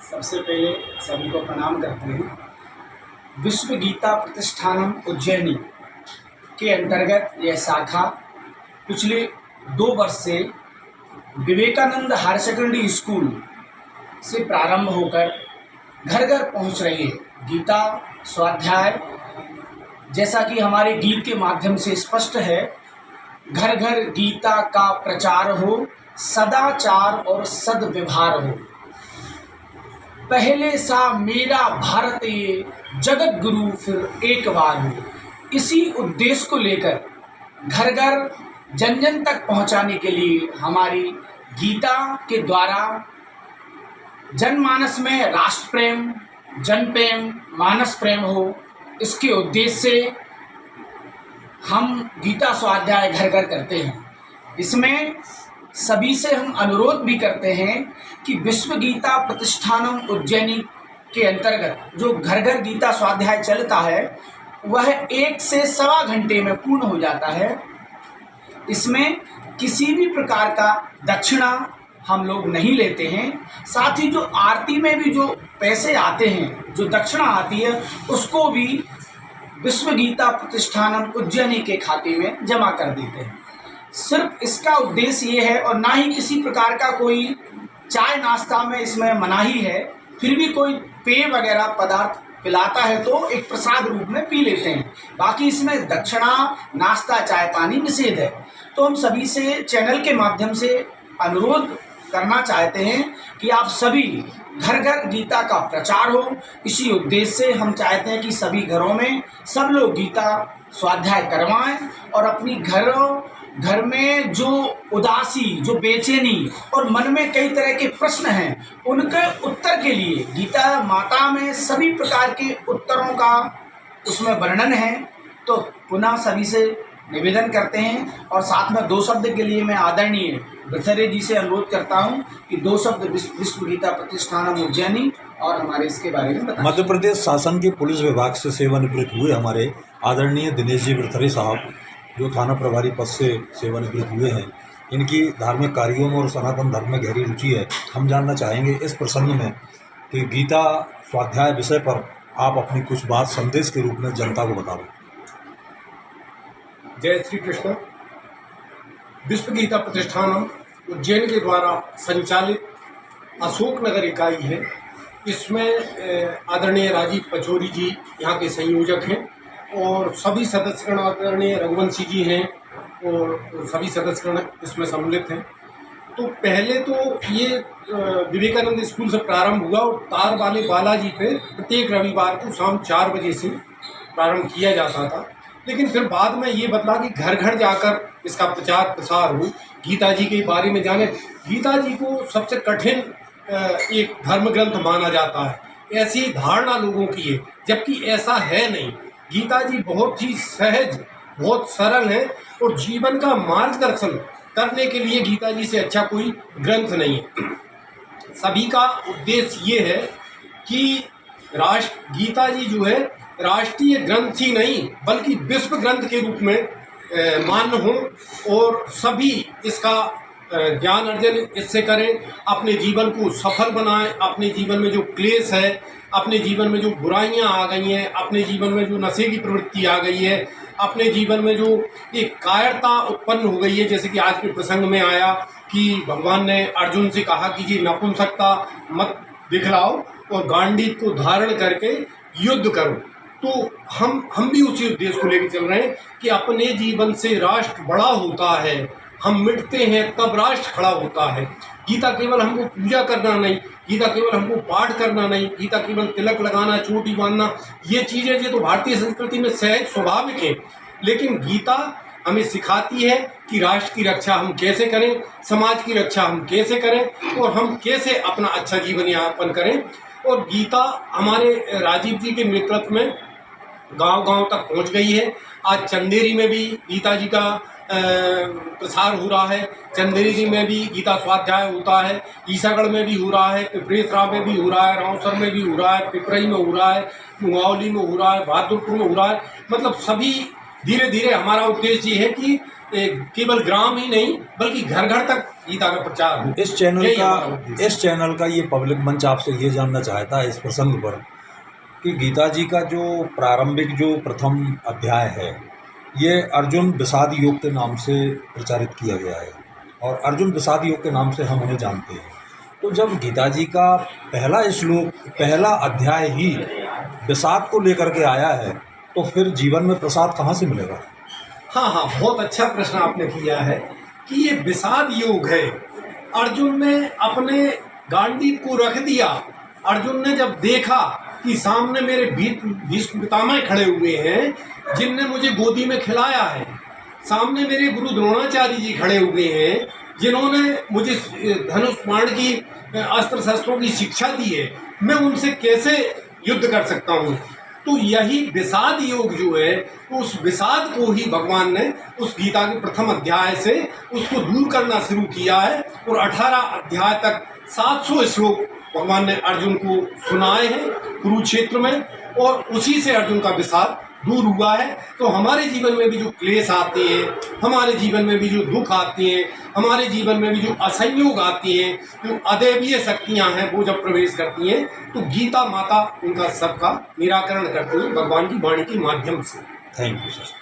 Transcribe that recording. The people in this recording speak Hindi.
सबसे पहले सभी को प्रणाम करते हैं। विश्व गीता प्रतिष्ठानम उज्जैनी के अंतर्गत यह शाखा पिछले 2 वर्ष से विवेकानंद हायर सेकेंडरी स्कूल से प्रारंभ होकर घर घर पहुंच रही है। गीता स्वाध्याय, जैसा कि हमारे गीत के माध्यम से स्पष्ट है, घर घर गीता का प्रचार हो, सदाचार और सद्व्यवहार हो। पहले सा मेरा भारत ये जगत गुरु फिर एक बार हो। इसी उद्देश्य को लेकर घर घर जन जन तक पहुंचाने के लिए हमारी गीता के द्वारा जनमानस में राष्ट्र प्रेम, जन प्रेम, मानस प्रेम हो, इसके उद्देश्य से हम गीता स्वाध्याय घर घर करते हैं। इसमें सभी से हम अनुरोध भी करते हैं कि विश्व गीता प्रतिष्ठानम उज्जैनी के अंतर्गत जो घर घर गीता स्वाध्याय चलता है वह 1 से सवा घंटे में पूर्ण हो जाता है। इसमें किसी भी प्रकार का दक्षिणा हम लोग नहीं लेते हैं। साथ ही जो आरती में भी जो पैसे आते हैं, जो दक्षिणा आती है, उसको भी विश्व गीता प्रतिष्ठानम उज्जैनी के खाते में जमा कर देते हैं। सिर्फ इसका उद्देश्य ये है, और ना ही किसी प्रकार का कोई चाय नाश्ता में इसमें मनाही है। फिर भी कोई पेय वगैरह पदार्थ पिलाता है तो एक प्रसाद रूप में पी लेते हैं। बाकी इसमें दक्षिणा, नाश्ता, चाय पानी निषेध है। तो हम सभी से चैनल के माध्यम से अनुरोध करना चाहते हैं कि आप सभी घर घर गीता का प्रचार हो। इसी उद्देश्य से हम चाहते हैं कि सभी घरों में सब लोग गीता स्वाध्याय करवाएं और अपनी घर में जो उदासी, जो बेचैनी और मन में कई तरह के प्रश्न हैं, उनके उत्तर के लिए गीता माता में सभी प्रकार के उत्तरों का उसमें वर्णन है। तो पुनः सभी से निवेदन करते हैं और साथ में 2 शब्द के लिए मैं आदरणीय वृथरे जी से अनुरोध करता हूं कि 2 शब्द विश्व गीता प्रतिष्ठानम उज्जैनी और हमारे इसके बारे में बताएं। मध्य प्रदेश शासन के पुलिस विभाग से सेवानिवृत्त हुए हमारे आदरणीय दिनेश जी वृथरे साहब, जो थाना प्रभारी पद से सेवानिवृत्त हुए हैं, इनकी धार्मिक कार्यों में और सनातन धर्म में गहरी रुचि है। हम जानना चाहेंगे इस प्रसंग में कि गीता स्वाध्याय विषय पर आप अपनी कुछ बात संदेश के रूप में जनता को बताओ। जय श्री कृष्ण। विश्व गीता प्रतिष्ठानम उज्जैन के द्वारा संचालित अशोक नगर इकाई है। इसमें आदरणीय राजीव पचौरी जी यहाँ के संयोजक हैं और सभी सदस्यगण आदरणीय रघुवंशी जी हैं और सभी सदस्यगण इसमें सम्मिलित हैं। तो पहले तो ये विवेकानंद स्कूल से प्रारंभ हुआ और तार वाले बालाजी पे प्रत्येक रविवार को शाम 4 बजे से प्रारंभ किया जाता था। लेकिन फिर बाद में ये बदला कि घर घर जाकर इसका प्रचार प्रसार हो, गीता जी के बारे में जाने। गीता जी को सबसे कठिन एक धर्म ग्रंथ माना जाता है, ऐसी धारणा लोगों की है, जबकि ऐसा है नहीं। गीता जी बहुत ही सहज, बहुत सरल है और जीवन का मार्गदर्शन करने के लिए गीता जी से अच्छा कोई ग्रंथ नहीं है। सभी का उद्देश्य ये है कि गीता जी जो है राष्ट्रीय ग्रंथ ही नहीं बल्कि विश्व ग्रंथ के रूप में मान्य हो और सभी इसका ज्ञान अर्जन इससे करें, अपने जीवन को सफल बनाएं। अपने जीवन में जो क्लेश है, अपने जीवन में जो बुराइयां आ गई हैं, अपने जीवन में जो नशे की प्रवृत्ति आ गई है, अपने जीवन में जो एक कायरता उत्पन्न हो गई है, जैसे कि आज के प्रसंग में आया कि भगवान ने अर्जुन से कहा कि जी नपुंसकता मत दिखलाओ और गांडीव को धारण करके युद्ध करो। तो हम भी उसी उद्देश्य को लेकर चल रहे हैं कि अपने जीवन से राष्ट्र बड़ा होता है, हम मिटते हैं तब राष्ट्र खड़ा होता है। गीता केवल हमको पूजा करना नहीं, गीता केवल हमको पाठ करना नहीं, गीता केवल तिलक लगाना, चोटी बांधना, ये चीज़ें ये तो भारतीय संस्कृति में सहज स्वाभाविक है। लेकिन गीता हमें सिखाती है कि राष्ट्र की रक्षा हम कैसे करें, समाज की रक्षा हम कैसे करें और हम कैसे अपना अच्छा जीवन यापन करें। और गीता हमारे राजीव जी के नेतृत्व में गांव-गांव तक पहुंच गई है। आज चंदेरी में भी गीता जी का प्रसार हो रहा है, चंदेरी में भी गीता स्वाध्याय होता है, ईसागढ़ में भी हो रहा है, पिपरेसरा में भी हो रहा है, रावसर में भी हो रहा है, पिपरई में हो रहा है, मुंगावली में हो रहा है, बहादुरपुर में हो रहा है। मतलब सभी धीरे धीरे हमारा उद्देश्य ये है कि केवल ग्राम ही नहीं बल्कि घर घर तक गीता का प्रचार हो। इस चैनल का ये पब्लिक मंच आपसे ये जानना चाहता है इस प्रसंग पर कि गीता जी का जो प्रारंभिक जो प्रथम अध्याय है ये अर्जुन विषाद योग के नाम से प्रचारित किया गया है और अर्जुन विषाद योग के नाम से हम उन्हें जानते हैं। तो जब गीता जी का पहला श्लोक पहला अध्याय ही विषाद को लेकर के आया है तो फिर जीवन में प्रसाद कहाँ से मिलेगा? हाँ, बहुत अच्छा प्रश्न आपने किया है कि ये विषाद योग है। अर्जुन ने अपने गांडीव को रख दिया। अर्जुन ने जब देखा कि सामने मेरे भीष्म पितामह खड़े हुए हैं जिनने मुझे गोदी में खिलाया है, सामने मेरे गुरु द्रोणाचार्य जी खड़े हुए हैं जिन्होंने मुझे धनुष बाण की अस्त्र शस्त्रों की शिक्षा दी है, मैं उनसे कैसे युद्ध कर सकता हूँ? तो यही विषाद योग जो है उस विषाद को ही भगवान ने उस गीता के प्रथम अध्याय से उसको दूर करना शुरू किया है और 18 अध्याय तक 700 श्लोक भगवान ने अर्जुन को सुनाए हैं कुरुक्षेत्र में और उसी से अर्जुन का विषाद दूर हुआ है। तो हमारे जीवन में भी जो क्लेश आते हैं, हमारे जीवन में भी जो दुख आते हैं, हमारे जीवन में भी जो असंयोग आती हैं, जो अदैवीय शक्तियां हैं वो जब प्रवेश करती हैं तो गीता माता उनका सबका निराकरण करती है भगवान की वाणी के माध्यम से। Thank you sir.